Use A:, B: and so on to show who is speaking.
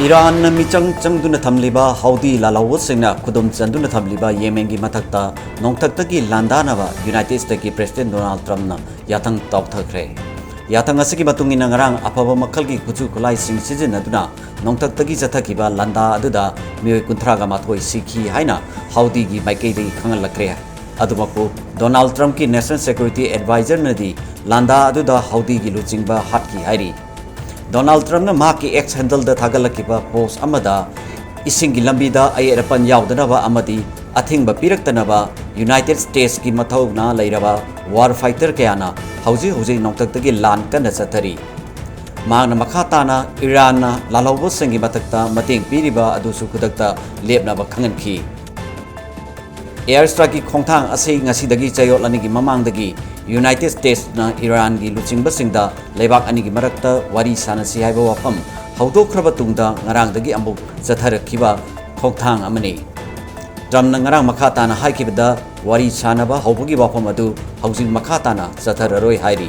A: Iran na michang changduna thamliba Houthi lalawosingna khudum chanduna thamliba Yemen gi mathakta nongthaktagi landanaba United States ki President Donald Trump na yathang tawthakre yathang asigi matungina ngarang afaba makhalgi kuchu kulai sing sijinaduna nongthaktagi jathakiba landa aduda mioi kunthraga mathoi sikhi haina Houthi gi maikei dei khangalakre adumaku Donald Trump ki National Security Advisor nadi landa aduda Houthi gi luchingba hatki hairi Donald Trump na maki ex handle da thagalakiba post amada isingi lambida ayerapan yaudana amadi athingba piraktanaba United States ki mathawna leiraba war fighter kayana hauji nongtaktagi lan kana chathari magna makhatana Iran na lalawbo sengi matakta mating piriba adusu khudakta lepnaba khanganki airstrike ki khongthang ase ngasidagi chayolani gi mamangdagi United States na Iran gi luchingba singda lebak ani gi marakta wari sanasi haiba wafam haudokraba tungda ngarangdagi ambu zatharakhiba khongthang amani Trump na ngarang makhatana haikibda wari sanaba haubugi wafam adu haujing makhatana zathararoi hairi